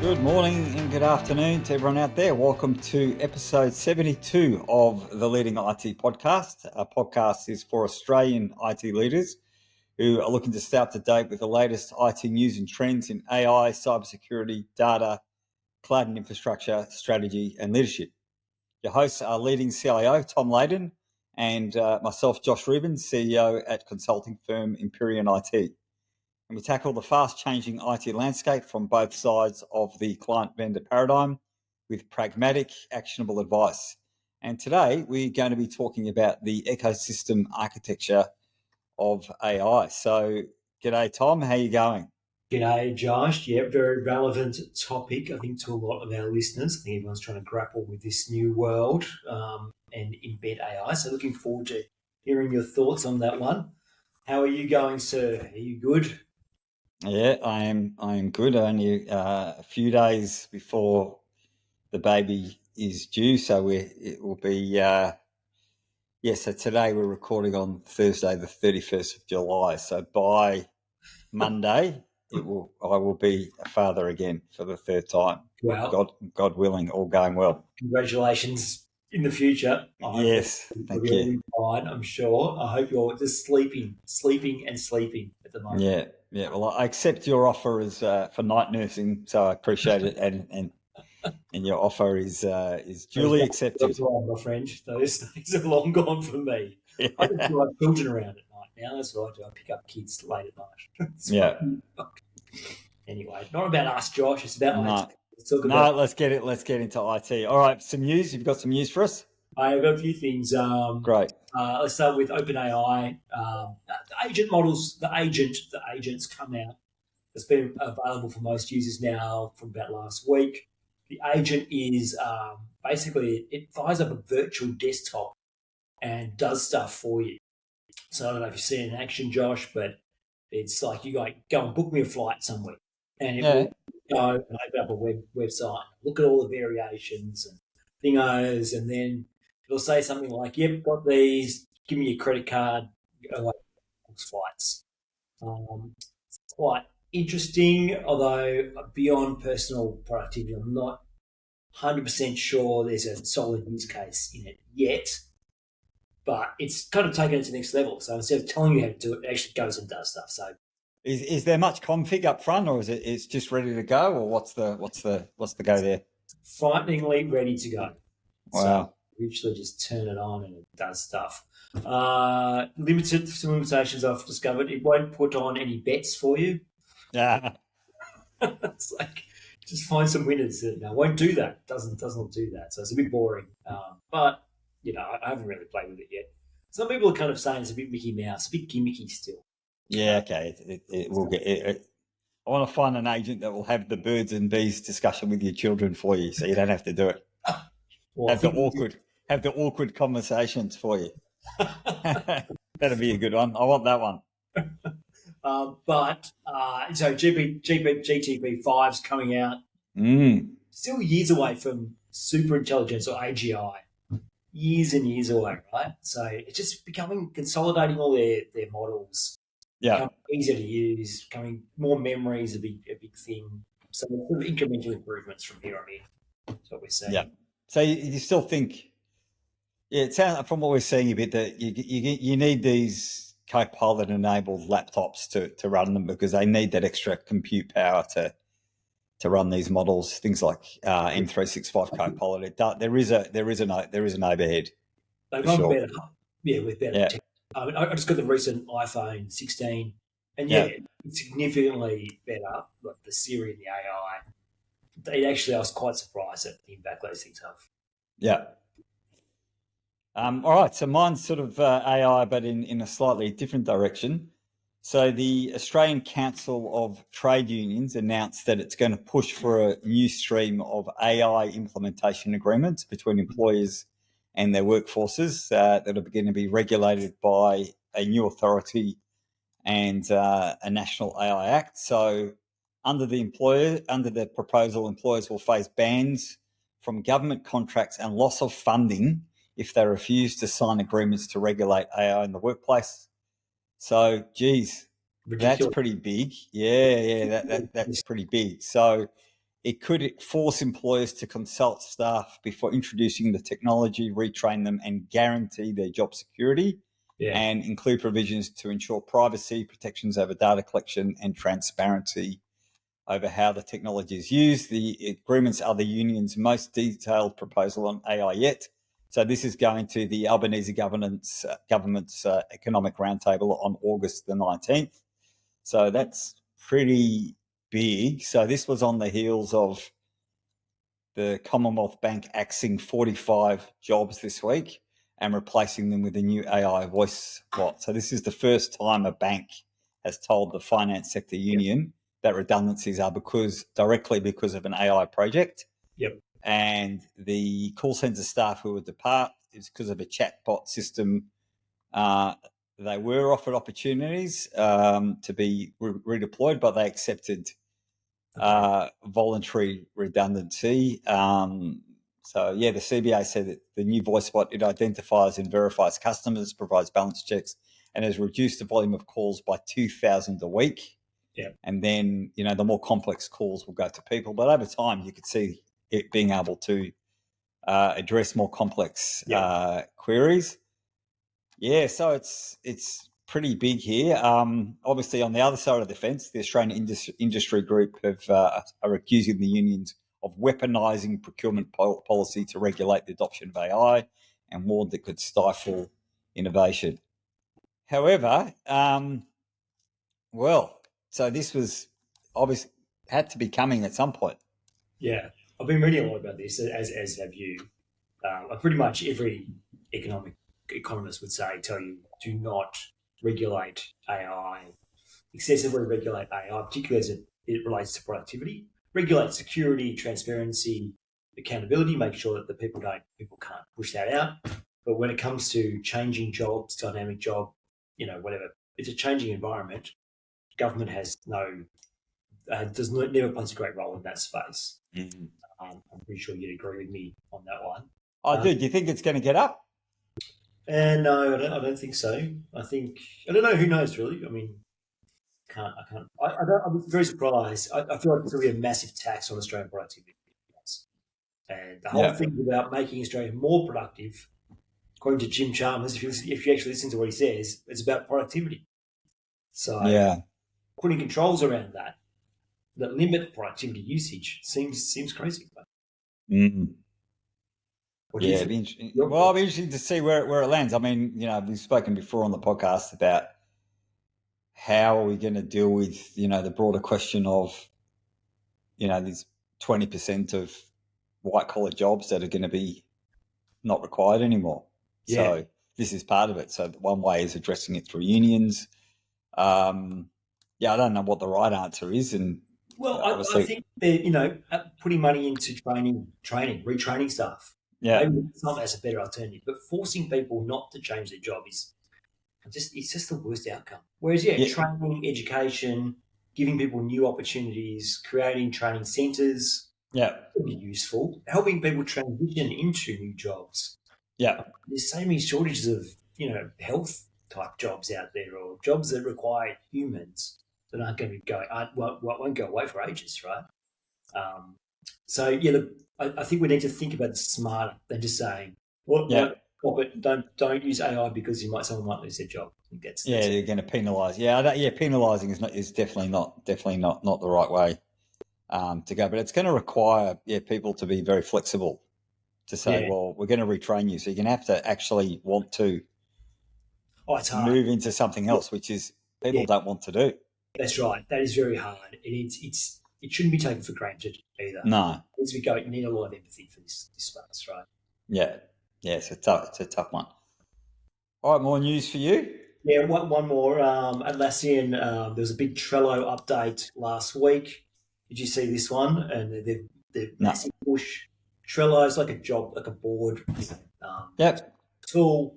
Good morning and good afternoon to everyone out there. Welcome to episode 72 of the Leading IT podcast. Our podcast is for Australian IT leaders who are looking to stay up to date with the latest IT news and trends in AI, cybersecurity, data, cloud and infrastructure, strategy and leadership. Your hosts are leading CIO Tom Leyden and myself, Josh Rubens, CEO at consulting firm Empyrean IT. And we tackle the fast-changing IT landscape from both sides of the client-vendor paradigm with pragmatic, actionable advice. And today we're going to be talking about the ecosystem architecture of AI. So, g'day, Tom. How you going? G'day, Josh. Yeah, very relevant topic, I think, to a lot of our listeners. I think everyone's trying to grapple with this new world and embed AI. So looking forward to hearing your thoughts on that one. How are you going, sir? Are you good? Yeah, I am good. Only a few days before the baby is due, so it will be. So today we're recording on Thursday, the 31st of July. So by Monday, I will be a father again for the third time. Well, God willing, all going well. congratulations in the future. Yes, thank You'll you. be fine, I'm sure. I hope you're just sleeping at the moment. Yeah. Well, I accept your offer as for night nursing, so I appreciate it, and your offer is duly accepted. Gone, my friend. Those days are long gone for me. I just drive children around at night now. That's what I do. I pick up kids late at night. Yeah. Anyway, not about us, Josh. It's about No. IT. Let's talk about. Let's get into IT. All right, some news. You've got some news for us? I've got a few things. Great. Let's start with OpenAI. The agent models, the agents come out. It's been available for most users now from about last week. The agent is basically, it fires up a virtual desktop and does stuff for you. So I don't know if you see it in action, Josh, but it's like you go and book me a flight somewhere, and it will go and open up a website, look at all the variations and thingos, and then it'll say something like, "Yep, got these. Give me your credit card. Go away, book flights." It's quite interesting, although beyond personal productivity, I'm not 100% sure there's a solid use case in it yet. But it's kind of taken it to the next level. So instead of telling you how to do it, it actually goes and does stuff. So is there much config up front, or is it's just ready to go, or what's the go there? Frighteningly ready to go. Wow. So literally just turn it on and it does stuff. Limited some limitations I've discovered. It won't put on any bets for you. Yeah. It's like just find some winners. It won't do that. Doesn't do that. So it's a bit boring. But I haven't really played with it yet. Some people are kind of saying it's a bit Mickey Mouse, a bit gimmicky still. Yeah, okay. It will get it. I want to find an agent that will have the birds and bees discussion with your children for you, so you don't have to do it. Well, have the awkward conversations for you. That'll be a good one. I want that one. So GTP5's coming out. Still years away from super intelligence or AGI. Years and years away, right? So it's just consolidating all their models. Yeah. Becoming easier to use, becoming more memory is a big thing. So sort of incremental improvements from here on in. That's what we're seeing. Yeah. So you still think? Yeah, it sounds from what we're seeing a bit that you need these Copilot enabled laptops to run them because they need that extra compute power to run these models. Things like M365 Copilot. There is an overhead. They run better, with better tech. I just got the recent iPhone 16, and it's significantly better. Like the Siri and the AI. I was quite surprised at the impact those things have. Yeah. All right. So mine's sort of AI, but in a slightly different direction. So the Australian Council of Trade Unions announced that it's going to push for a new stream of AI implementation agreements between employers and their workforces that are going to be regulated by a new authority and a national AI Act. So under the proposal, employers will face bans from government contracts and loss of funding if they refuse to sign agreements to regulate AI in the workplace. So, geez, Ridiculous. that's pretty big. Yeah, that's pretty big. So it could force employers to consult staff before introducing the technology, retrain them, and guarantee their job security, and include provisions to ensure privacy, protections over data collection, and transparency over how the technology is used. The agreements are the union's most detailed proposal on AI yet. So this is going to the Albanese government's economic roundtable on August the 19th. So that's pretty big. So this was on the heels of the Commonwealth Bank axing 45 jobs this week and replacing them with a new AI voice bot. So this is the first time a bank has told the finance sector union that redundancies are directly because of an AI project. Yep. And the call centre staff who would depart is because of a chatbot system. They were offered opportunities to be redeployed, but they accepted voluntary redundancy. So, the CBA said that the new voice bot, it identifies and verifies customers, provides balance checks, and has reduced the volume of calls by 2,000 a week. Yeah. And then, the more complex calls will go to people. But over time, you could see it being able to address more complex queries. Yeah, so it's pretty big here. Obviously, on the other side of the fence, the Australian Industry Group are accusing the unions of weaponising procurement policy to regulate the adoption of AI, and warned that could stifle innovation. However, so this was obviously had to be coming at some point. Yeah, I've been reading a lot about this, as have you. Pretty much every economist would tell you, do not regulate AI, excessively regulate AI, particularly as it relates to productivity. Regulate security, transparency, accountability. Make sure that the people can't push that out. But when it comes to changing jobs, dynamic job, whatever, it's a changing environment. Government has never plays a great role in that space. Mm-hmm. I'm pretty sure you'd agree with me on that one. Oh, dude, do you think it's going to get up? And no, I don't think so. I don't know. Who knows, really? I mean, I can't. I'm very surprised. I feel like it's going to be a massive tax on Australian productivity. And the whole thing about making Australia more productive, according to Jim Chalmers, if you actually listen to what he says, it's about productivity. So putting controls around that limit productivity usage seems crazy. Mm. Yeah, it'd be interesting. Well, I'll be interested to see where it lands. I mean, we've spoken before on the podcast about how are we going to deal with, the broader question of, these 20% of white collar jobs that are going to be not required anymore. Yeah. So this is part of it. So one way is addressing it through unions. I don't know what the right answer is. And well, I think that putting money into training, retraining staff. Yeah. Maybe that's a better alternative. But forcing people not to change their job it's just the worst outcome. Whereas, training, education, giving people new opportunities, creating training centres, would be useful. Helping people transition into new jobs. Yeah. There's so many shortages of, health type jobs out there, or jobs that require humans that aren't going to won't go away for ages, right? I think we need to think about it smarter than just saying, but don't use AI because someone might lose their job. I think that's you're going to penalise. Penalising is definitely not the right way to go. But it's going to require people to be very flexible to say, well, we're going to retrain you, so you're going to have to actually want to move into something else, which is people don't want to do. That's right. That is very hard, and it shouldn't be taken for granted either. No, you need a lot of empathy for this space, right? Yeah, it's a tough one. All right, more news for you. Yeah, one more. Atlassian, there was a big Trello update last week. Did you see this one? And they've massive push. Trello is like a board tool.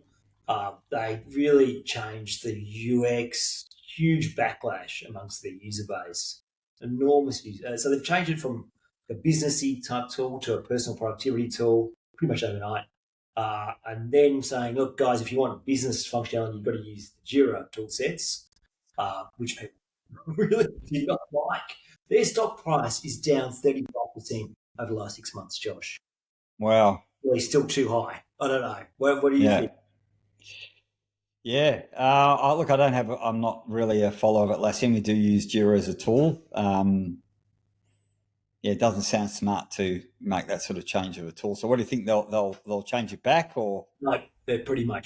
They really changed the UX. Huge backlash amongst their user base. Enormous. So they've changed it from a businessy type tool to a personal productivity tool pretty much overnight. And then saying, look, guys, if you want business functionality, you've got to use the Jira tool sets, which people really did not like. Their stock price is down 35% over the last 6 months, Josh. Wow. Well, it's still too high. I don't know. What do you Yeah. think? Yeah. Look, I'm not really a follower of Atlassian. We do use Jira as a tool. Yeah, it doesn't sound smart to make that sort of change of a tool. So what do you think they'll change it back or No, they're pretty right?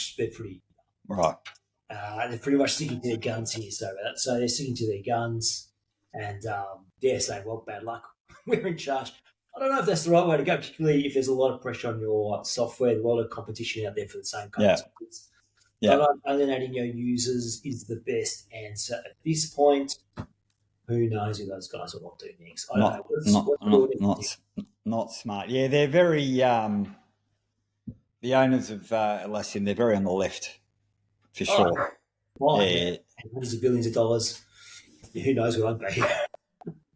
they're pretty much sticking to their guns here. So they're sticking to their guns, and saying, "Well, bad luck. We're in charge." I don't know if that's the right way to go, particularly if there's a lot of pressure on your software, a lot of competition out there for the same kind of Yeah. tools. Yeah. So alienating your users is the best answer at this point. Who knows who those guys will want to do next? I don't know. Not not not not not smart. Yeah, they're very the owners of Atlassian. They're very on the left for sure. Fine, yeah. Yeah. Hundreds of billions of dollars. Who knows what I'd be?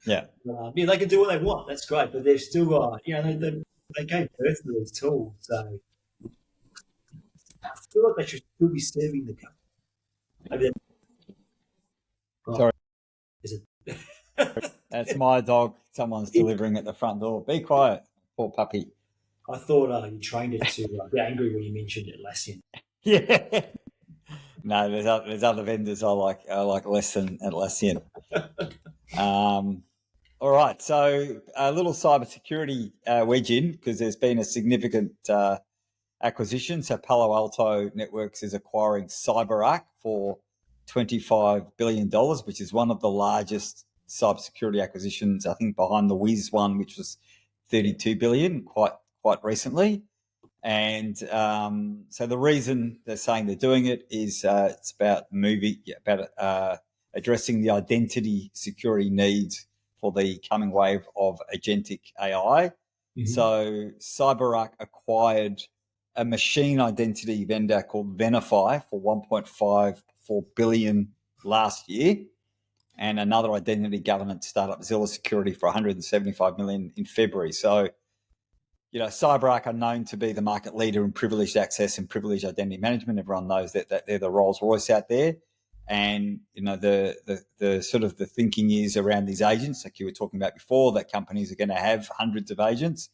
Yeah. They can do what they want. That's great, but they've still got, they gave birth to these tools, so I feel like they should still be serving the company. Maybe Sorry, is it? that's my dog. Someone's delivering at the front door. Be quiet, poor puppy. I thought you trained it to be angry when you mentioned Atlassian. Yeah. No, there's other vendors I like less than Atlassian. All right, so a little cybersecurity wedge in because there's been a significant acquisition. So Palo Alto Networks is acquiring CyberArk for $25 billion, which is one of the largest cybersecurity acquisitions, I think, behind the Wiz one, which was $32 billion quite recently. And so the reason they're saying they're doing it is it's about addressing the identity security needs for the coming wave of agentic AI. Mm-hmm. So CyberArk acquired a machine identity vendor called Venafi for $1.54 billion last year, and another identity governance startup, Zilla Security, for $175 million in February. So CyberArk are known to be the market leader in privileged access and privileged identity management. Everyone knows that they're the Rolls Royce out there. And the sort of the thinking is around these agents, like you were talking about before, that companies are going to have hundreds of agents,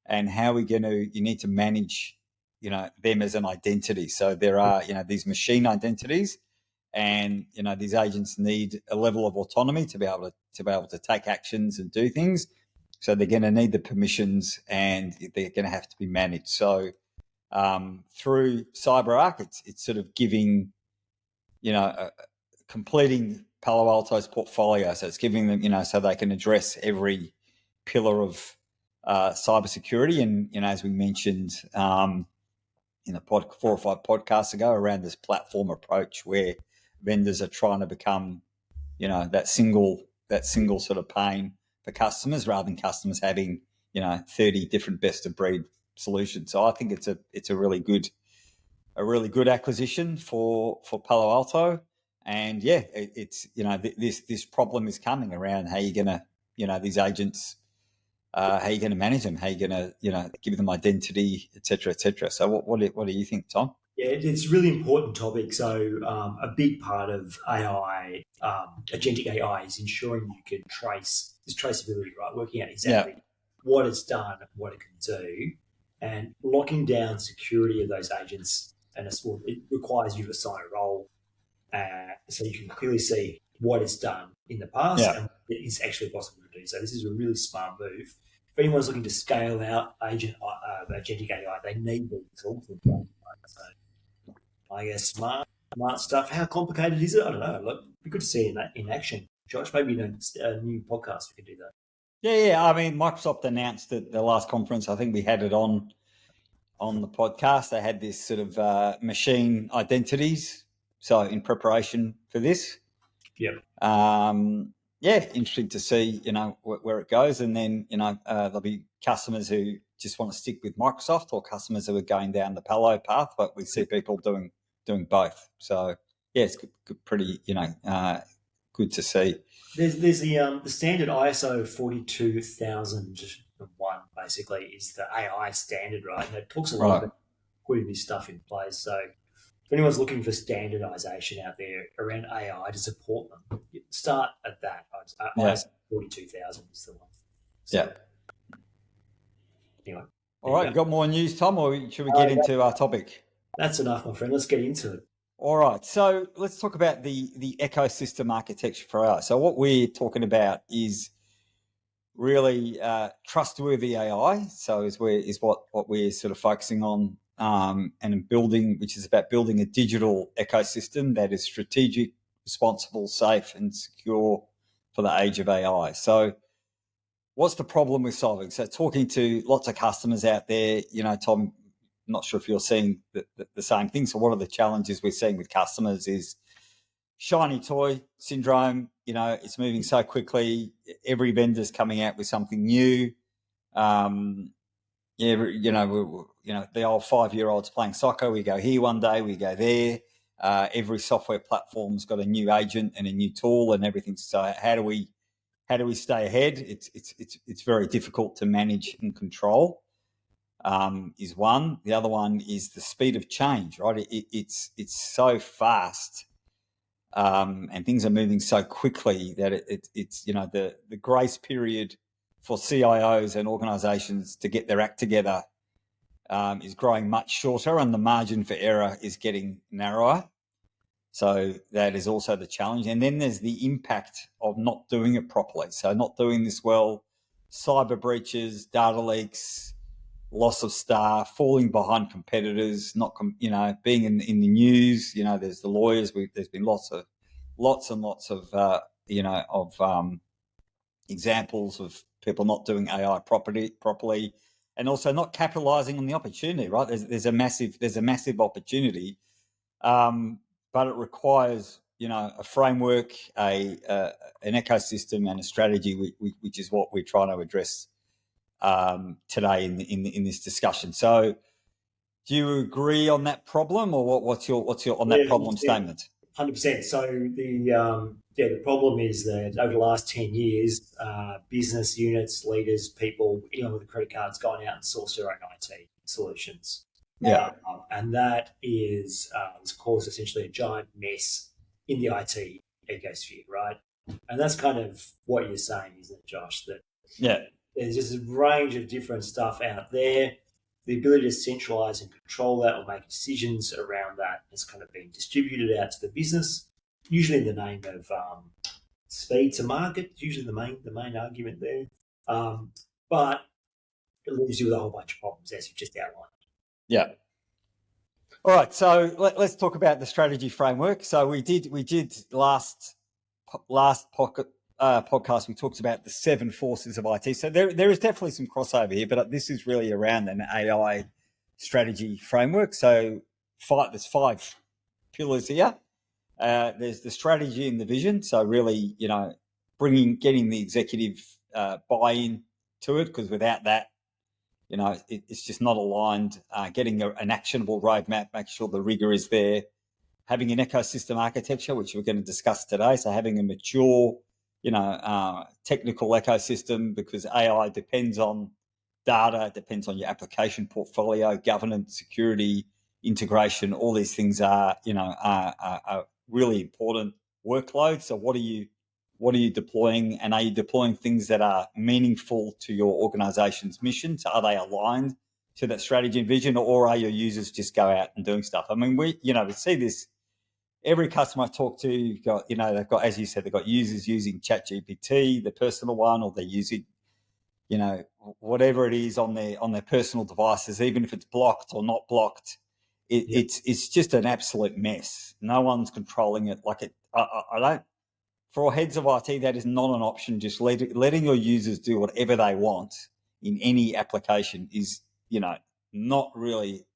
and how you need to manage them as an identity. So there are these machine identities, and these agents need a level of autonomy to be able to take actions and do things. So they're going to need the permissions, and they're going to have to be managed. So through CyberArk, it's sort of giving, completing Palo Alto's portfolio. So it's giving them, so they can address every pillar of cybersecurity. And as we mentioned in a 4 or 5 podcasts ago, around this platform approach where vendors are trying to become, that single sort of pane for customers, rather than customers having 30 different best of breed solutions. So I think it's a really good acquisition for Palo Alto. And yeah, it's this problem is coming around how you're gonna these agents, how you're going to manage them, how you're going to give them identity, etc., etc. So what do you think, Tom? Yeah, it's a really important topic. So a big part of AI, agentic AI, is ensuring you can trace this traceability, right? Working out exactly what it's done, what it can do, and locking down security of those agents. And it requires you to assign a role, so you can clearly see what it's done in the past and what it's actually possible to do. So this is a really smart move. If anyone's looking to scale out agentic AI, they need these tools. So I guess smart stuff. How complicated is it? I don't know. Look, it'd be good to see it in action. Josh, maybe in a new podcast we can do that. Yeah. I mean, Microsoft announced at the last conference, I think we had it on the podcast, they had this sort of machine identities. So in preparation for this, Yep. Interesting to see, where it goes. And then, there'll be customers who just want to stick with Microsoft, or customers who are going down the Palo path, but we see people doing both. So yeah, it's pretty, good to see. There's the standard ISO 42001 basically is the AI standard, right? And it talks a lot about putting this stuff in place. So if anyone's looking for standardization out there around AI to support them, start at that. 42,000 is the one. So, yeah. Anyway. All right, you got more news, Tom, or should we get into our topic? That's enough, my friend. Let's get into it. All right, so let's talk about the ecosystem architecture for AI. So what we're talking about is really trustworthy AI. So is what we're sort of focusing on, and building, which is about building a digital ecosystem that is strategic, responsible, safe, and secure for the age of AI. So what's the problem we're solving? So talking to lots of customers out there, Tom, I'm not sure if you're seeing the same thing. So what are the challenges we're seeing with customers is shiny toy syndrome. It's moving so quickly. Every vendor's coming out with something new. The old 5-year-olds playing soccer. We go here one day, we go there. Every software platform's got a new agent and a new tool and everything. So how do we stay ahead? It's very difficult to manage and control. Is one. The other one is the speed of change. Right, it's so fast, and things are moving so quickly that it's the grace period for CIOs and organisations to get their act together is growing much shorter, and the margin for error is getting narrower. So that is also the challenge. And then there's the impact of not doing it properly. So not doing this well, cyber breaches, data leaks, loss of staff, falling behind competitors, being in the news. There's the lawyers. There's been lots and lots of examples of people not doing AI properly, and also not capitalising on the opportunity. Right, there's a massive opportunity, but it requires a framework, an ecosystem, and a strategy, which is what we're trying to address today in this discussion. So, do you agree on that problem, or what's your on that problem statement? 100%. So the problem is that over the last 10 years, business units, leaders, people, anyone with a credit card's gone out and sourced their own IT solutions. Yeah. And that has caused essentially a giant mess in the IT ecosphere, right? And that's kind of what you're saying, isn't it, Josh? That there's just a range of different stuff out there. The ability to centralize and control that or make decisions around that has kind of been distributed out to the business, usually in the name of speed to market, usually the main argument there. But it leaves you with a whole bunch of problems, as you've just outlined. Yeah. All right. So let's talk about the strategy framework. So we did last podcast, we talked about the 7 forces of IT. So there is definitely some crossover here, but this is really around an AI strategy framework. So there's 5 pillars here. There's the strategy and the vision. So really, getting the executive buy-in to it, because without that, it's just not aligned. Getting an actionable roadmap, make sure the rigor is there. Having an ecosystem architecture, which we're going to discuss today. So having a mature, technical ecosystem, because AI depends on data, depends on your application portfolio, governance, security, integration. All these things are really important workloads. So what are you deploying, and are you deploying things that are meaningful to your organization's mission? So are they aligned to that strategy and vision, or are your users just go out and doing stuff? I mean, we see this. Every customer I talk to, they've got, as you said, they've got users using ChatGPT, the personal one, or they're using, whatever it is on their personal devices, even if it's blocked or not blocked. It's just an absolute mess. No one's controlling it. I don't. For heads of IT, that is not an option. Just letting your users do whatever they want in any application is, not really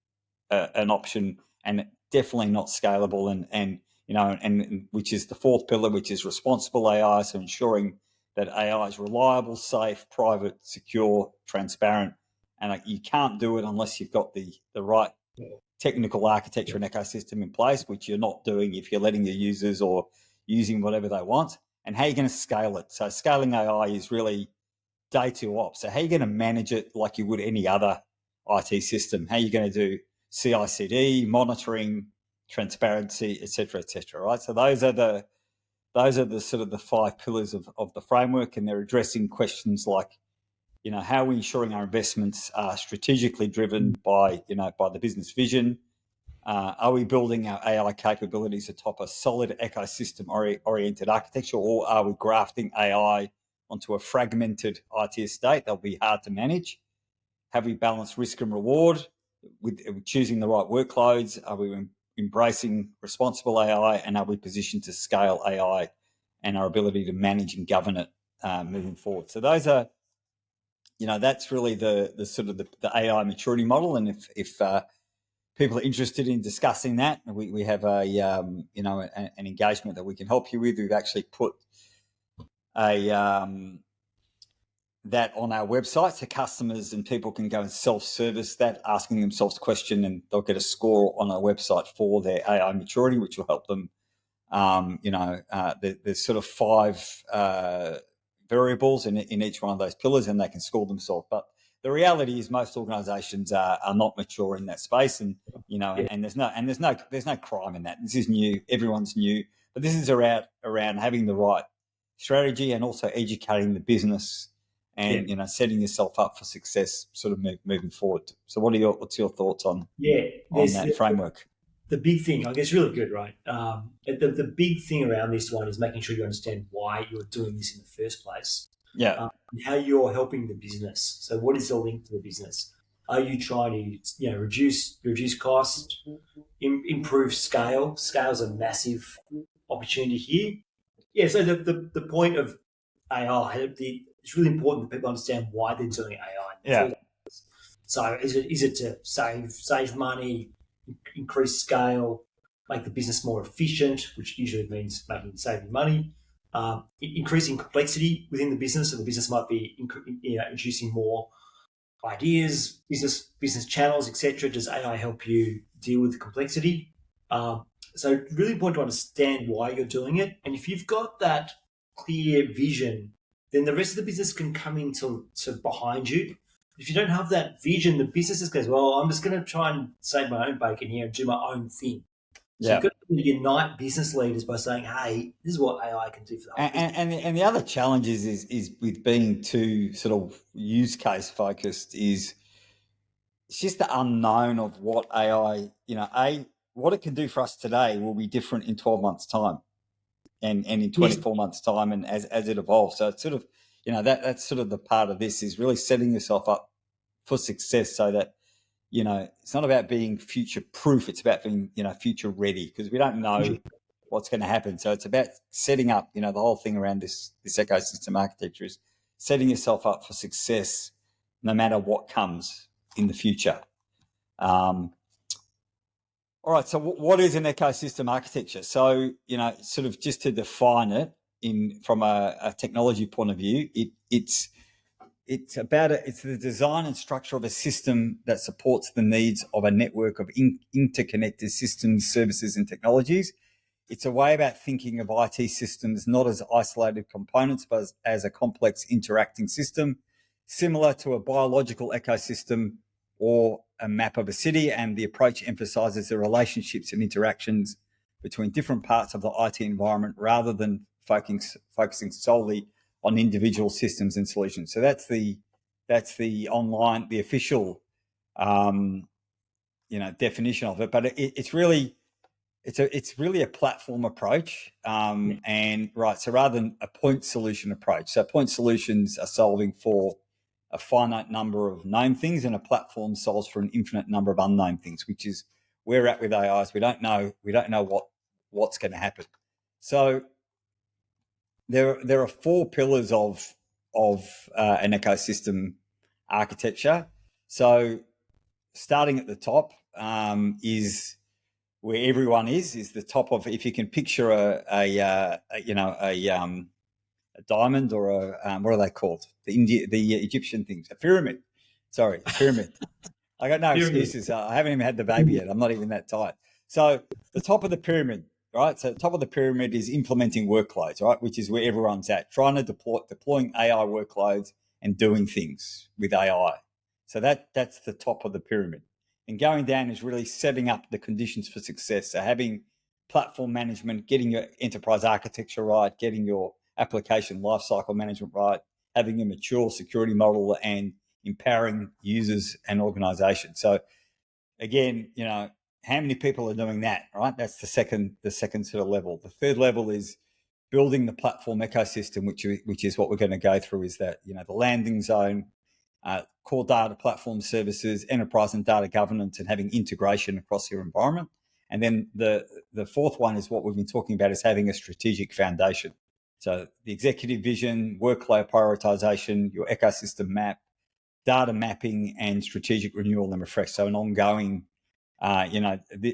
an option, and definitely not scalable. And which is the 4th pillar, which is responsible AI. So ensuring that AI is reliable, safe, private, secure, transparent, and you can't do it unless you've got the right technical architecture and ecosystem in place, which you're not doing if you're letting your users or using whatever they want. And how are you going to scale it? So scaling AI is really day 2 ops. So how are you going to manage it like you would any other IT system? How are you going to do CI/CD, monitoring, transparency, et cetera, right? So those are the those are the sort of the 5 pillars of the framework, and they're addressing questions like, how are we ensuring our investments are strategically driven by the business vision? Are we building our AI capabilities atop a solid ecosystem oriented architecture, or are we grafting AI onto a fragmented IT estate that'll be hard to manage? Have we balanced risk and reward with choosing the right workloads? Are we embracing responsible AI, and are we positioned to scale AI and our ability to manage and govern it moving forward? So those are, that's really the sort of the AI maturity model. And if people are interested in discussing that, we have an engagement that we can help you with. We've actually put that on our website, so customers and people can go and self-service that, asking themselves a question, and they'll get a score on our website for their AI maturity, which will help them. There's sort of 5 variables in each one of those pillars, and they can score themselves. But the reality is, most organisations are not mature in that space, and and there's no crime in that. This is new. Everyone's new, but this is around having the right strategy and also educating the business and setting yourself up for success, sort of moving forward. So, what's your thoughts on that framework? The big thing, I guess, really good, right? The big thing around this one is making sure you understand why you're doing this in the first place. Yeah. And how you're helping the business. So, what is the link to the business? Are you trying to, reduce cost, improve scale? Scale's a massive opportunity here. Yeah. So the point of AI, it's really important that people understand why they're doing AI. Yeah. So is it to save money, increase scale, make the business more efficient, which usually means saving money, increasing complexity within the business, so the business might be introducing more ideas, business channels, etc. Does AI help you deal with the complexity? So really important to understand why you're doing it, and if you've got that clear vision, then the rest of the business can come into behind you. If you don't have that vision, the business just goes, well, I'm just going to try and save my own bacon here and do my own thing. So you've got to unite business leaders by saying, hey, this is what AI can do for the whole business. And the other challenge is with being too sort of use case focused, is it's just the unknown of what AI, what it can do for us today will be different in 12 months' time and in 24 months' time, and as it evolves. So it's sort of, that's sort of the part of this, is really setting yourself up for success, so that, it's not about being future proof, it's about being, future ready, because we don't know what's going to happen. So it's about setting up, the whole thing around this ecosystem architecture is setting yourself up for success no matter what comes in the future. All right, so what is an ecosystem architecture? So, sort of just to define it from a technology point of view, it's the design and structure of a system that supports the needs of a network of interconnected systems, services, and technologies. It's a way about thinking of IT systems not as isolated components, but as a complex interacting system, similar to a biological ecosystem or a map of a city. And the approach emphasizes the relationships and interactions between different parts of the IT environment, rather than focusing solely on individual systems and solutions. So that's the official definition of it. But it's really a platform approach, and right. So rather than a point solution approach, so point solutions are solving for a finite number of known things, and a platform solves for an infinite number of unknown things, which is where we're at with AIs. We don't know what's going to happen. So there are 4 pillars of an ecosystem architecture. So starting at the top is where everyone is the top of. If you can picture a diamond, or what are they called? The Egyptian things, a pyramid. Sorry, a pyramid. I got no excuses. I haven't even had the baby yet. I'm not even that tight. So the top of the pyramid, right? So the top of the pyramid is implementing workloads, right? Which is where everyone's at, trying to deploying AI workloads and doing things with AI. So that's the top of the pyramid. And going down is really setting up the conditions for success. So having platform management, getting your enterprise architecture right, getting your application lifecycle management right, having a mature security model, and empowering users and organizations. So again, how many people are doing that, right? That's the second sort of level. The third level is building the platform ecosystem, which is what we're going to go through. Is that the landing zone, core data platform services, enterprise and data governance, and having integration across your environment. And then the fourth one is what we've been talking about, is having a strategic foundation. So the executive vision, workload prioritization, your ecosystem map, data mapping, and strategic renewal and refresh. So an ongoing,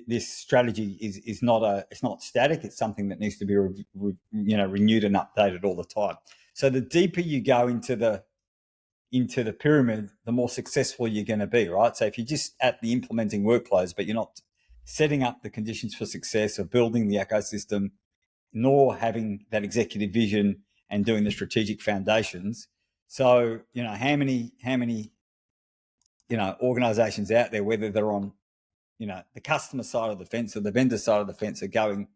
this strategy is not it's not static. It's something that needs to be renewed and updated all the time. So the deeper you go into the pyramid, the more successful you're going to be, right? So if you're just at the implementing workflows, but you're not setting up the conditions for success of building the ecosystem, nor having that executive vision and doing the strategic foundations. So, how many organizations out there, whether they're on, the customer side of the fence or the vendor side of the fence, are going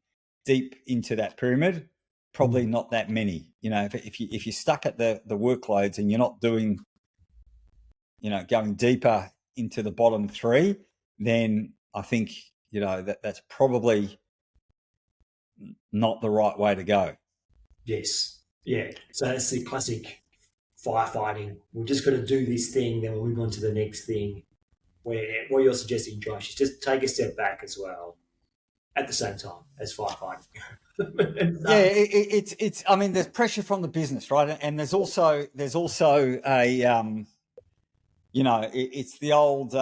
deep into that pyramid? Probably not that many. If you're stuck at the workloads and you're not doing, going deeper into the bottom three, then I think, that's probably not the right way to go. Yes. Yeah. So that's the classic firefighting. We're just going to do this thing, then we'll move on to the next thing. Where what you're suggesting, Josh, is just take a step back as well at the same time as firefighting. Yeah, it's. I mean, there's pressure from the business, right? And there's also a it's the old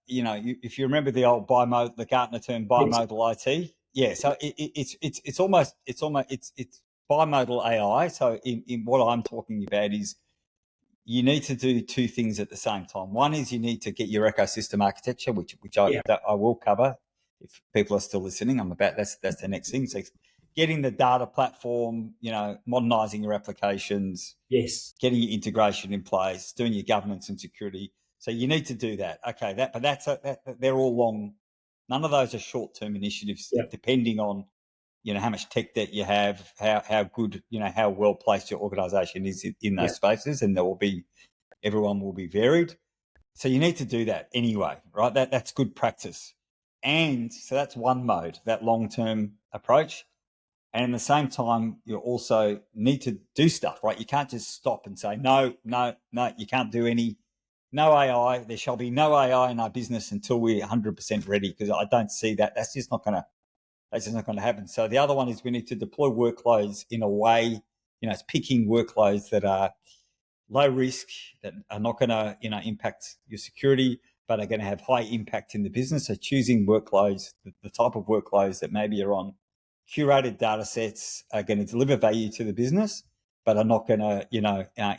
if you remember the old the Gartner term bimodal IT. Yeah, so it's almost it's bimodal AI. So in what I'm talking about is you need to do two things at the same time. One is you need to get your ecosystem architecture, which I will cover if people are still listening. That's the next thing. So getting the data platform, modernizing your applications, Yes. getting your integration in place, doing your governance and security. So you need to do that. Okay, they're all long. None of those are short-term initiatives, depending on how much tech debt you have, how good, how well placed your organization is in those spaces, and everyone will be varied. So you need to do that anyway, right? That's good practice. And so that's one mode, that long-term approach. And at the same time, you also need to do stuff, right? You can't just stop and say, no, you can't do no AI. There shall be no AI in our business until we're 100% ready, because I don't see that. That's just not going to happen. So the other one is we need to deploy workloads in a way, it's picking workloads that are low risk, that are not going to, impact your security, but are going to have high impact in the business. So choosing workloads, the type of workloads that maybe are on curated data sets, are going to deliver value to the business, but are not going to,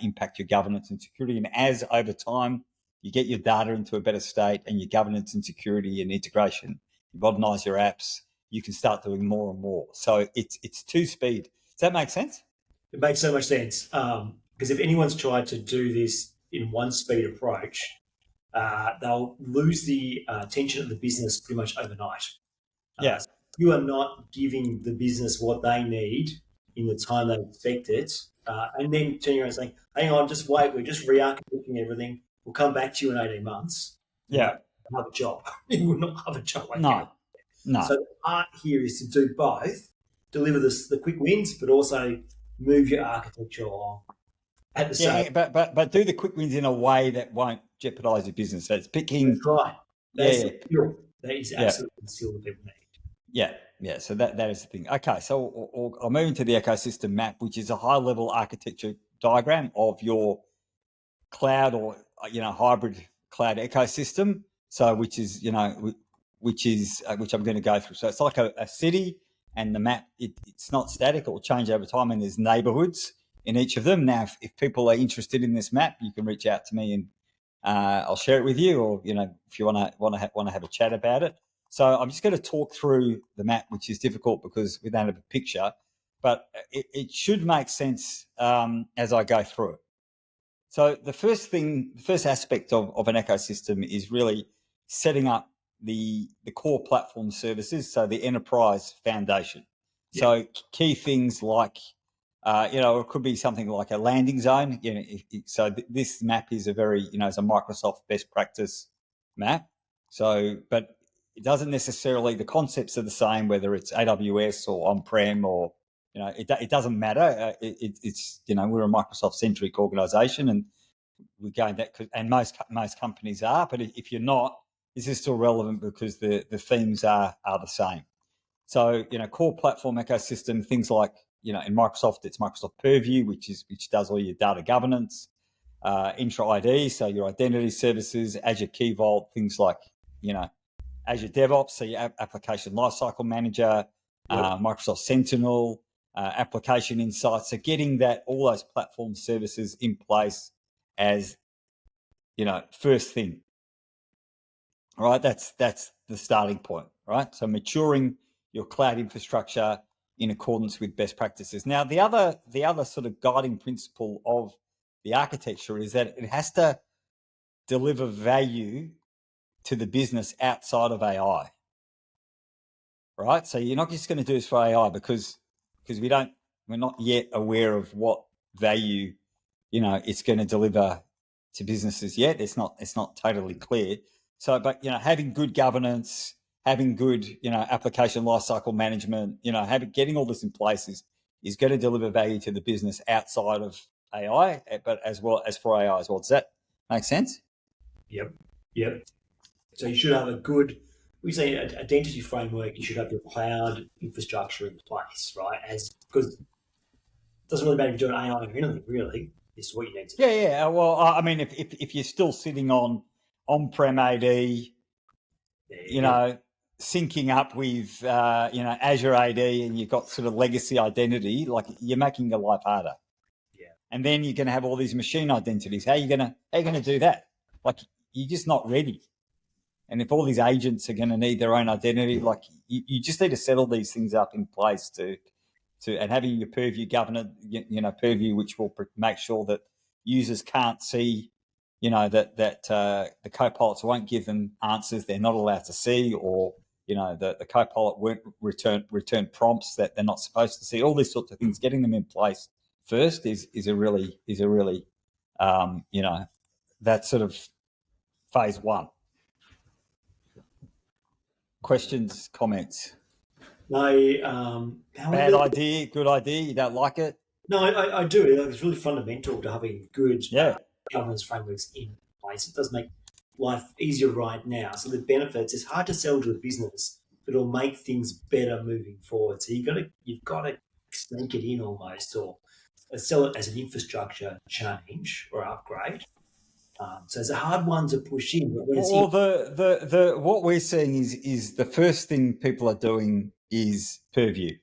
impact your governance and security. And as over time, you get your data into a better state and your governance and security and integration, you modernize your apps, you can start doing more and more. So it's two speed. Does that make sense? It makes so much sense. Because if anyone's tried to do this in one speed approach, they'll lose the attention of the business pretty much overnight. Yeah. So you are not giving the business what they need in the time they expect it, and then turning around and saying, hang on, just wait, we're just re-architecting everything. We'll come back to you in 18 months. Yeah. Have a job. You will not have a job. No. So the art here is to do both, deliver the quick wins, but also move your architecture along at the same. But do the quick wins in a way that won't jeopardize your business. So it's picking. That's right. That's the skill. That is absolutely the skill that people need. Yeah. So that is the thing. Okay, so I'll move into the ecosystem map, which is a high-level architecture diagram of your cloud or hybrid cloud ecosystem. So which I'm going to go through. So it's like a city, and the map it's not static; it will change over time, and there's neighbourhoods in each of them. Now, if people are interested in this map, you can reach out to me and I'll share it with you, or if you want to have a chat about it. So I'm just going to talk through the map, which is difficult because we don't have a picture, but it should make sense as I go through it. So the first aspect of an ecosystem is really setting up the core platform services, so the enterprise foundation. Yeah. So key things like, it could be something like a landing zone. This map is a very, it's a Microsoft best practice map. So, but it doesn't necessarily, the concepts are the same, whether it's AWS or on-prem or, it doesn't matter. It's, we're a Microsoft-centric organization, and we're going that, and most companies are, but if you're not, this is still relevant because the themes are the same. So, core platform ecosystem, things like, in Microsoft, it's Microsoft Purview, which does all your data governance, Intra ID, so your identity services, Azure Key Vault, things like, Azure DevOps, so your application lifecycle manager, Microsoft Sentinel, application insights. So getting all those platform services in place as, first thing. All right, that's the starting point, right? So maturing your cloud infrastructure in accordance with best practices. Now, the other sort of guiding principle of the architecture is that it has to deliver value to the business outside of AI, right? So you're not just going to do this for AI because we're not yet aware of what value, it's going to deliver to businesses yet. It's not totally clear. So, but, having good governance, having good, application lifecycle management, getting all this in place is going to deliver value to the business outside of AI, but as well as for AI as well. Does that make sense? Yep. So you should have a good, we say identity framework. You should have your cloud infrastructure in place, right? Because it doesn't really matter if you're doing AI or anything, really. This is what you need to do. Yeah. Well, I mean, if you're still sitting on-prem AD, syncing up with Azure AD, and you've got sort of legacy identity, like, you're making your life harder. Yeah. And then you're going to have all these machine identities. How are you going to do that? Like, you're just not ready. And if all these agents are going to need their own identity, like, you just need to settle these things up in place and having your Purview governance, Purview, which will make sure that users can't see, that the co-pilots won't give them answers they're not allowed to see, or, the co-pilot won't return prompts that they're not supposed to see. All these sorts of things, getting them in place first is a really that's sort of phase one. Questions, comments? No, Bad idea, good idea, you don't like it? No, I do. Like, it's really fundamental to having good Yeah, governance frameworks in place. It does make life easier right now. So the benefits, it's hard to sell to a business, but it'll make things better moving forward. So you've got to sneak it in almost, or sell it as an infrastructure change or upgrade. So it's a hard one to push in. But when it's well, the what we're seeing is the first thing people are doing is Purview.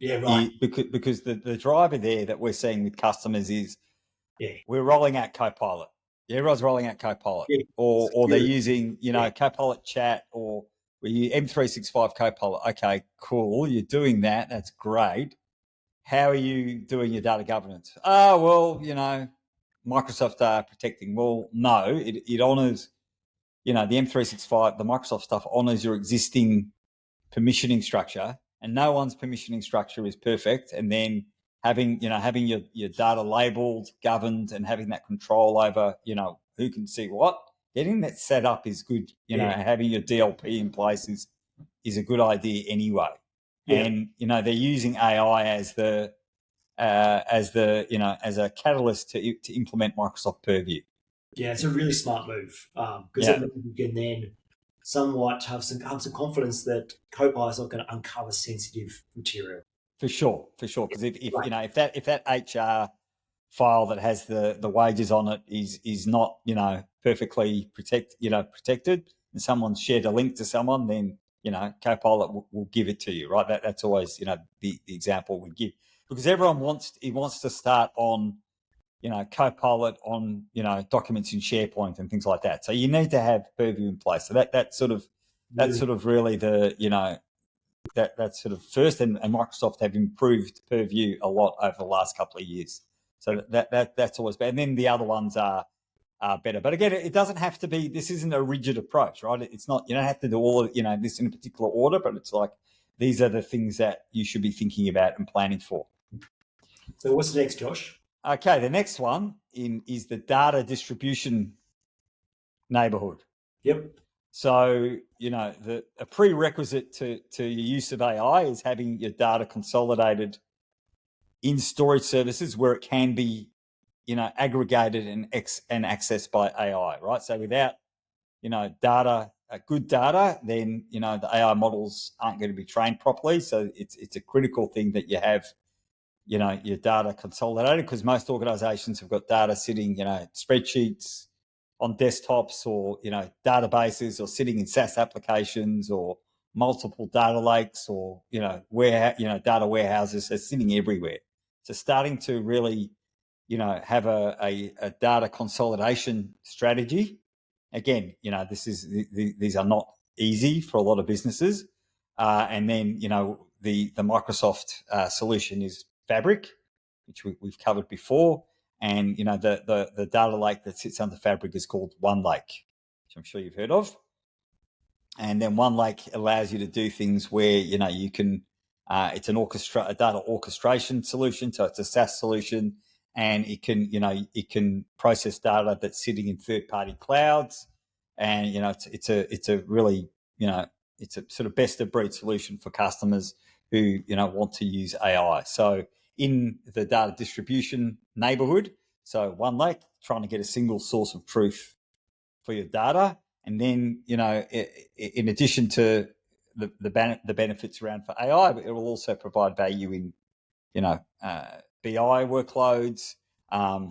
yeah, right. Because the driver there that we're seeing with customers is, Yeah, we're rolling out Copilot. Yeah, everyone's rolling out Copilot, yeah. or they're Security. using, Yeah, Copilot Chat, or we use M365 Copilot. Okay, cool. You're doing that. That's great. How are you doing your data governance? Oh, well, Microsoft are protecting. Well, no, it honors, the M365, the Microsoft stuff honors your existing permissioning structure, and no one's permissioning structure is perfect. And then having your data labeled, governed, and having that control over, who can see what, getting that set up is good. yeah, Having your DLP in place is a good idea anyway. yeah. And, they're using AI as as a catalyst to implement Microsoft Purview. Yeah, it's a really smart move because Yeah, it means you can then somewhat have some confidence that Copilot's not going to uncover sensitive material. for sure. Because Right. if that HR file that has the wages on it is not, perfectly protected, and someone's shared a link to someone, then, Copilot will give it to you, right? That's always, the example we give, because everyone wants to start on, Copilot on, documents in SharePoint and things like that. So you need to have Purview in place. So that's sort Really, of really the, that's sort of first, and Microsoft have improved Purview a lot over the last couple of years. So that's always bad. And then the other ones are better. But again, it doesn't have to be. This isn't a rigid approach, right? It's not. You don't have to do all this in a particular order. But it's like these are the things that you should be thinking about and planning for. So what's next, Josh? Okay, the next one is the data distribution neighborhood. Yep. So, a prerequisite to your use of AI is having your data consolidated in storage services where it can be, aggregated and accessed by AI, right? So without, good data, then, the AI models aren't going to be trained properly. So it's a critical thing that you have, your data consolidated, because most organizations have got data sitting, spreadsheets on desktops or, databases, or sitting in SaaS applications, or multiple data lakes, or, data warehouses. They're sitting everywhere. So starting to really, have a data consolidation strategy. Again, these are not easy for a lot of businesses. And then, the Microsoft solution is Fabric, which we've covered before. And, the data lake that sits under Fabric is called OneLake, which I'm sure you've heard of. And then OneLake allows you to do things where, you can, it's a data orchestration solution. So it's a SaaS solution, and it can process data that's sitting in third-party clouds. And, it's a really, it's a sort of best of breed solution for customers who, want to use AI. So in the data distribution neighborhood, so OneLake, trying to get a single source of truth for your data. And then, in addition to the benefits around for AI, it will also provide value in, BI workloads,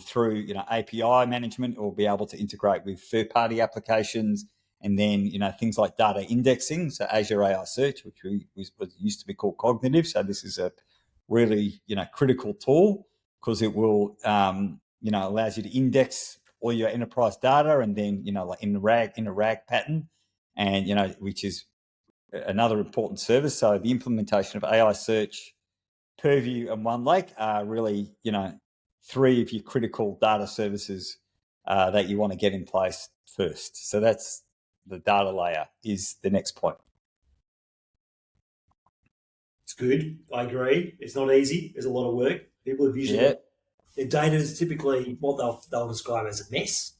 through, API management. It will be able to integrate with third-party applications. And then, things like data indexing, so Azure AI Search, which used to be called Cognitive. So this is a really, critical tool, because it will, allows you to index all your enterprise data, and then, like in a RAG pattern, and, which is another important service. So the implementation of AI Search, Purview, and OneLake are really, three of your critical data services that you want to get in place first. So that's the data layer is the next point. It's good. I agree. It's not easy. There's a lot of work. People have usually got their data is typically what they'll describe as a mess.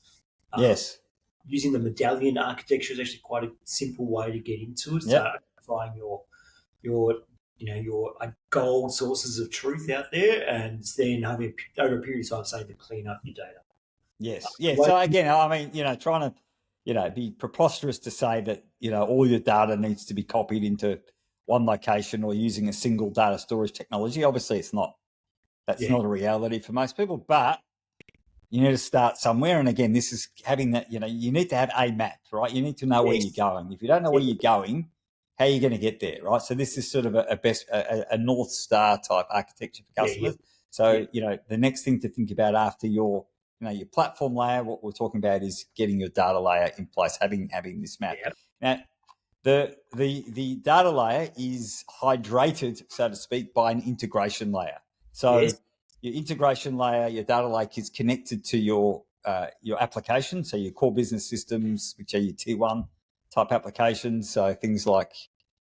Yes. Using the medallion architecture is actually quite a simple way to get into it. So identifying your gold sources of truth out there, and then having over a period of time saying to clean up your data. Yes. Yeah. So again, I mean, trying to, be preposterous to say that, all your data needs to be copied into one location or using a single data storage technology. Obviously, it's not. That's not a reality for most people, but you need to start somewhere. And again, this is having that, you need to have a map, right? You need to know where you're going. If you don't know where you're going, how are you going to get there, right? So this is sort of a North Star type architecture for customers. So, the next thing to think about after your platform layer, what we're talking about is getting your data layer in place, having this map. Now, the data layer is hydrated, so to speak, by an integration layer. So your integration layer, your data lake, is connected to your application, so your core business systems, which are your tier one type applications. So things like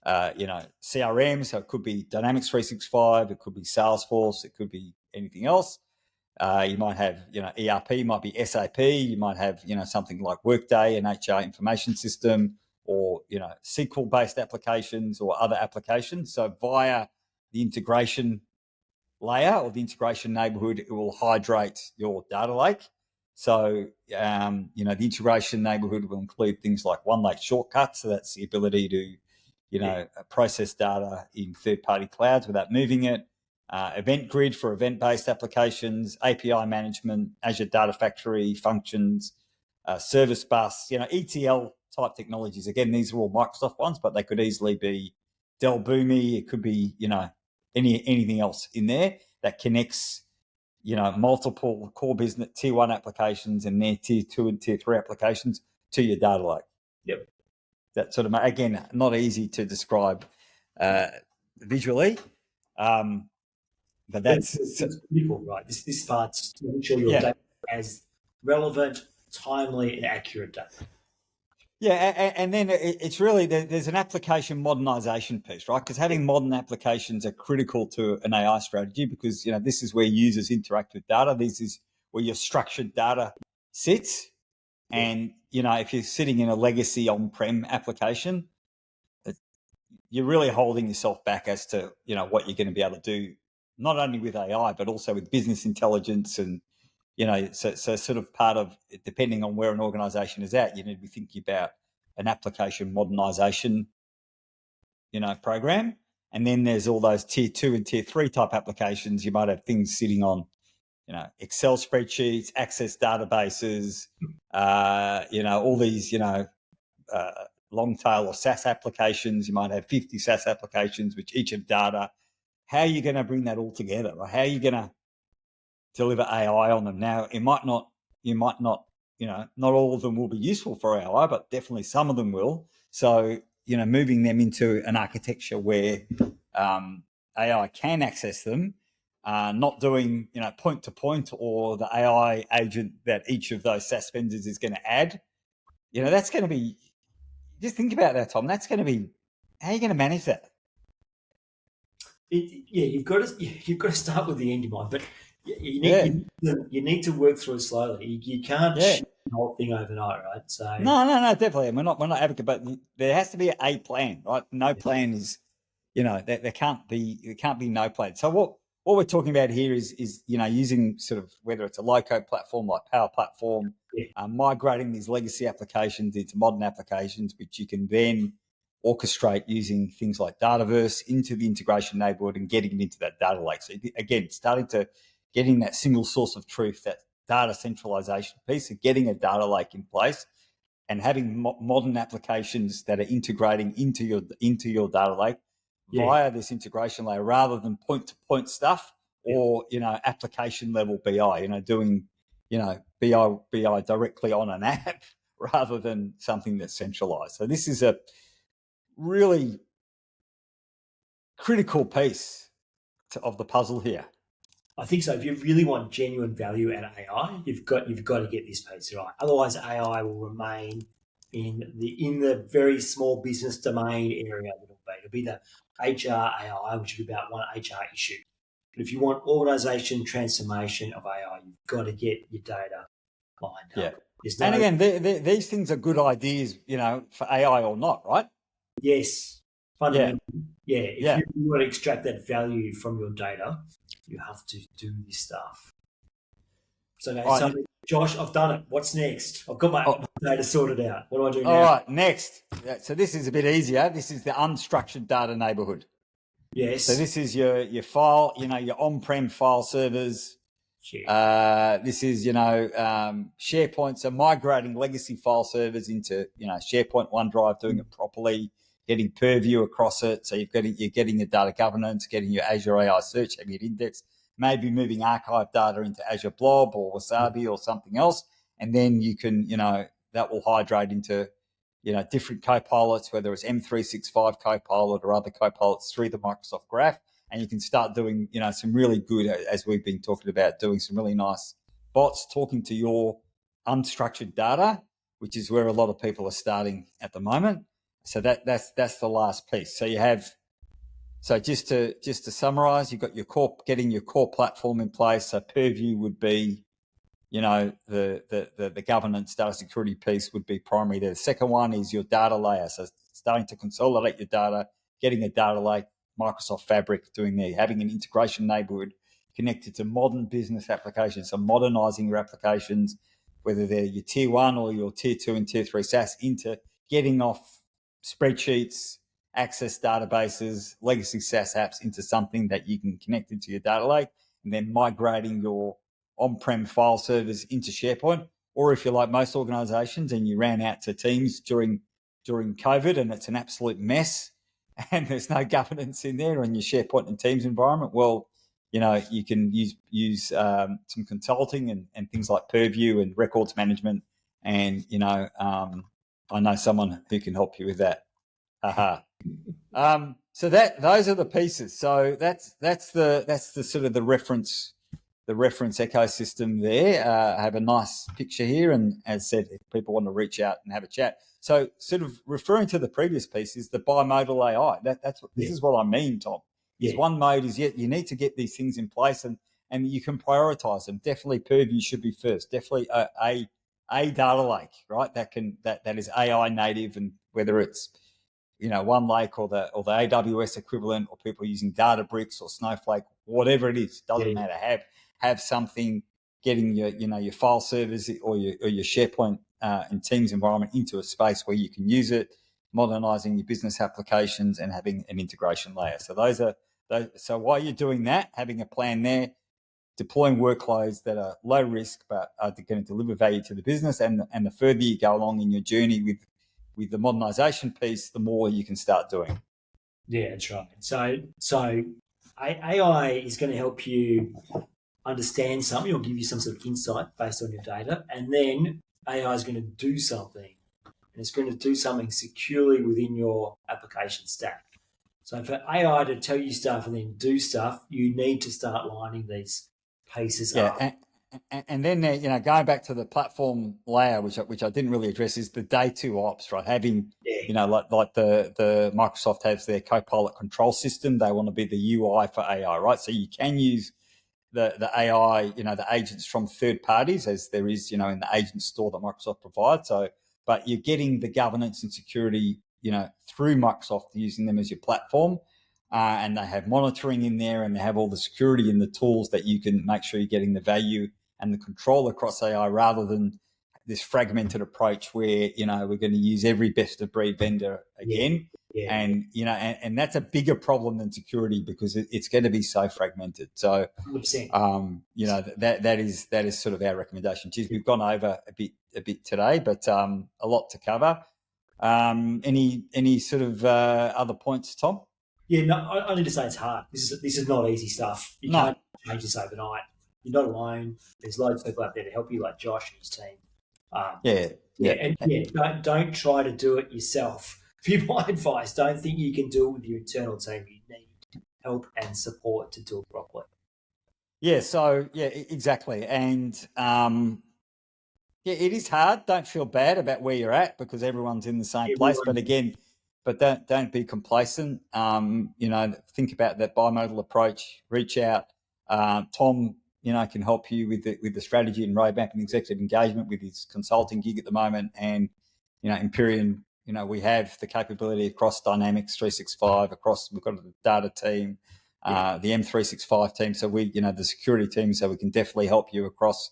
CRM, so it could be Dynamics 365, it could be Salesforce, it could be anything else. You might have, ERP, might be SAP, you might have, something like Workday, an HR information system, or, SQL-based applications or other applications. So via the integration layer or the integration neighborhood, it will hydrate your data lake. So, the integration neighborhood will include things like OneLake shortcuts. So that's the ability to, process data in third-party clouds without moving it. Event Grid for event-based applications, API management, Azure Data Factory functions, Service Bus, ETL type technologies. Again, these are all Microsoft ones, but they could easily be Dell Boomi. It could be, anything else in there that connects, multiple core business tier one applications and their tier two and tier three applications to your data lake. Yep. That sort of, again, not easy to describe visually. But that's critical, right? This part's to make sure your data is as relevant timely and accurate data. Yeah, and then it's really there's an application modernisation piece, right? Because having modern applications are critical to an AI strategy because this is where users interact with data. This is where your structured data sits, and if you're sitting in a legacy on-prem application, you're really holding yourself back as to what you're going to be able to do, not only with AI but also with business intelligence and so sort of part of it, depending on where an organisation is at, you need to be thinking about an application modernisation, program. And then there's all those tier 2 and tier 3 type applications. You might have things sitting on, Excel spreadsheets, access databases, all these, long tail or SaaS applications. You might have 50 SaaS applications, which each have data. How are you going to bring that all together? Or how are you going to deliver AI on them? Now, you might not, not all of them will be useful for AI, but definitely some of them will. So, moving them into an architecture where AI can access them, not doing, point to point or the AI agent that each of those SaaS vendors is going to add, that's going to be, just think about that, Tom. That's going to be, how are you going to manage that? You've got to start with the end in mind, but Yeah. you need to work through it slowly. You can't Yeah. shift the whole thing overnight, right? So No, definitely. We're not advocate, but there has to be a plan, right? No plan is, there can't be no plan. So what we're talking about here is using sort of whether it's a low code platform like Power Platform, yeah, migrating these legacy applications into modern applications, which you can then orchestrate using things like Dataverse into the integration neighborhood and getting it into that data lake. So again, starting to getting that single source of truth, that data centralization piece, of getting a data lake in place and having modern applications that are integrating into your data lake yeah, via this integration layer rather than point to point stuff yeah. or application level BI, doing BI directly on an app rather than something that's centralized. So this is a really critical piece of the puzzle here. I think so. If you really want genuine value out of AI, you've got to get this piece right. Otherwise, AI will remain in the very small business domain area. It'll be the HR AI, which will be about one HR issue. But if you want organization transformation of AI, you've got to get your data lined Yeah. up. There's And no again, these things are good ideas, for AI or not, right? yes, Yeah. fundamentally, yeah. If Yeah. you want to extract that value from your data, you have to do this stuff. So, All right. Josh, I've done it. What's next? I've got my Oh, data sorted out. What do I do all now? right. Next. So this is a bit easier. This is the unstructured data neighborhood. So Yes. this is your file, your on-prem file servers. Yeah. This is, SharePoint. So migrating legacy file servers into, SharePoint, OneDrive, doing it properly, getting Purview across it. So you're getting your data governance, getting your Azure AI search, having it indexed, maybe moving archive data into Azure Blob or Wasabi or something else. And then you can, that will hydrate into, different copilots, whether it's M365 Copilot or other copilots through the Microsoft Graph. And you can start doing, some really good, as we've been talking about, doing some really nice bots talking to your unstructured data, which is where a lot of people are starting at the moment. So that's the last piece. So you have, so just to summarize, you've got getting your core platform in place. So Purview would be, the governance data security piece would be primary there. The second one is your data layer. So starting to consolidate your data, getting a data lake, Microsoft Fabric doing there, having an integration neighborhood connected to modern business applications. So modernizing your applications, whether they're your tier 1 or your tier 2 and tier 3 SaaS, into getting off spreadsheets, access databases, legacy SaaS apps into something that you can connect into your data lake, and then migrating your on-prem file servers into SharePoint. Or if you're like most organizations and you ran out to Teams during COVID and it's an absolute mess and there's no governance in there on your SharePoint and Teams environment, well, you can use some consulting and things like Purview and records management. And, I know someone who can help you with that. So those are the pieces. So that's the sort of the reference ecosystem there. I have a nice picture here, and as said, if people want to reach out and have a chat. So, sort of referring to the previous piece is the bimodal AI. That's what this is what I mean, Tom. Is one mode is you need to get these things in place, and you can prioritize them. Definitely, Purview should be first. Definitely a data lake, right? That is AI native, and whether it's OneLake or the AWS equivalent, or people using Databricks or Snowflake, whatever it is, doesn't matter. Have something getting your file servers or your SharePoint and Teams environment into a space where you can use it, modernizing your business applications and having an integration layer. So so while you're doing that, having a plan there, deploying workloads that are low risk but are going to deliver value to the business, and the further you go along in your journey with the modernisation piece, the more you can start doing. Yeah, that's right. So AI is going to help you understand something or give you some sort of insight based on your data, and then AI is going to do something, and it's going to do something securely within your application stack. So for AI to tell you stuff and then do stuff, you need to start lining these pieces up. And then going back to the platform layer, which I didn't really address, is the day two ops, right? Having like the Microsoft has their Copilot control system. They want to be the UI for AI, right? So you can use the AI, the agents from third parties, as there is, in the agent store that Microsoft provides. So, but you're getting the governance and security, through Microsoft, using them as your platform. And they have monitoring in there, and they have all the security and the tools that you can make sure you're getting the value and the control across AI, rather than this fragmented approach where, we're going to use every best of breed vendor again. And that's a bigger problem than security, because it's going to be so fragmented. So, 100%. that is sort of our recommendation. Geez, we've gone over a bit today, but a lot to cover. Any sort of other points, Tom? Yeah, no, I need to say it's hard. This is not easy stuff. You can't change this overnight. You're not alone. There's loads of people out there to help you, like Josh and his team. Don't try to do it yourself. For my advice, don't think you can do it with your internal team. You need help and support to do it properly. Yeah. So exactly. And it is hard. Don't feel bad about where you're at, because everyone's in the same place. But again, don't be complacent. Think about that bimodal approach. Reach out. Tom, can help you with the strategy and roadmap and executive engagement with his consulting gig at the moment. And Empyrean, we have the capability across Dynamics 365, we've got the data team, the M365 team. So the security team. So we can definitely help you across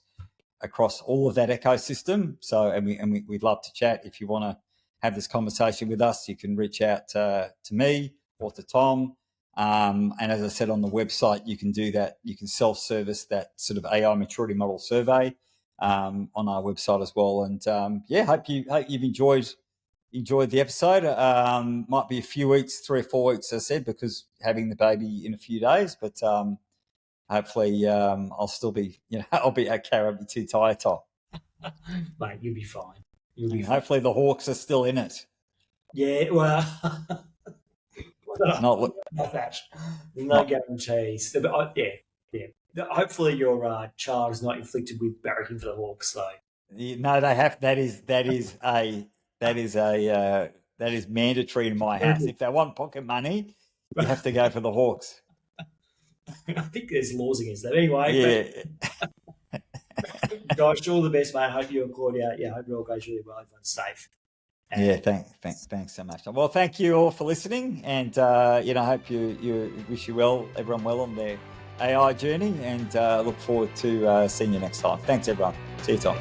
all of that ecosystem. So, and we'd love to chat. If you want to have this conversation with us, you can reach out to me or to Tom. And as I said, on the website, you can do that. You can self-service that sort of AI maturity model survey on our website as well. And hope you've enjoyed the episode. Might be a few weeks, 3 or 4 weeks, as I said, because having the baby in a few days. But hopefully, I'll still be, I'll be okay. I won't be too tired, Tom. Mate, you'll be fine. Hopefully the Hawks are still in it. Yeah, well, not that. There's no guarantees. But, hopefully your child is not inflicted with barracking for the Hawks, though. No, they have. That is mandatory in my house. If they want pocket money, you have to go for the Hawks. I think there's laws against that. Anyway, Josh, all the best, mate. Hope you and Claudia, hope it all goes really well. Everyone's safe. And thanks so much. Well, thank you all for listening, and I hope you wish everyone well on their AI journey, and look forward to seeing you next time. Thanks, everyone. See you, Tom.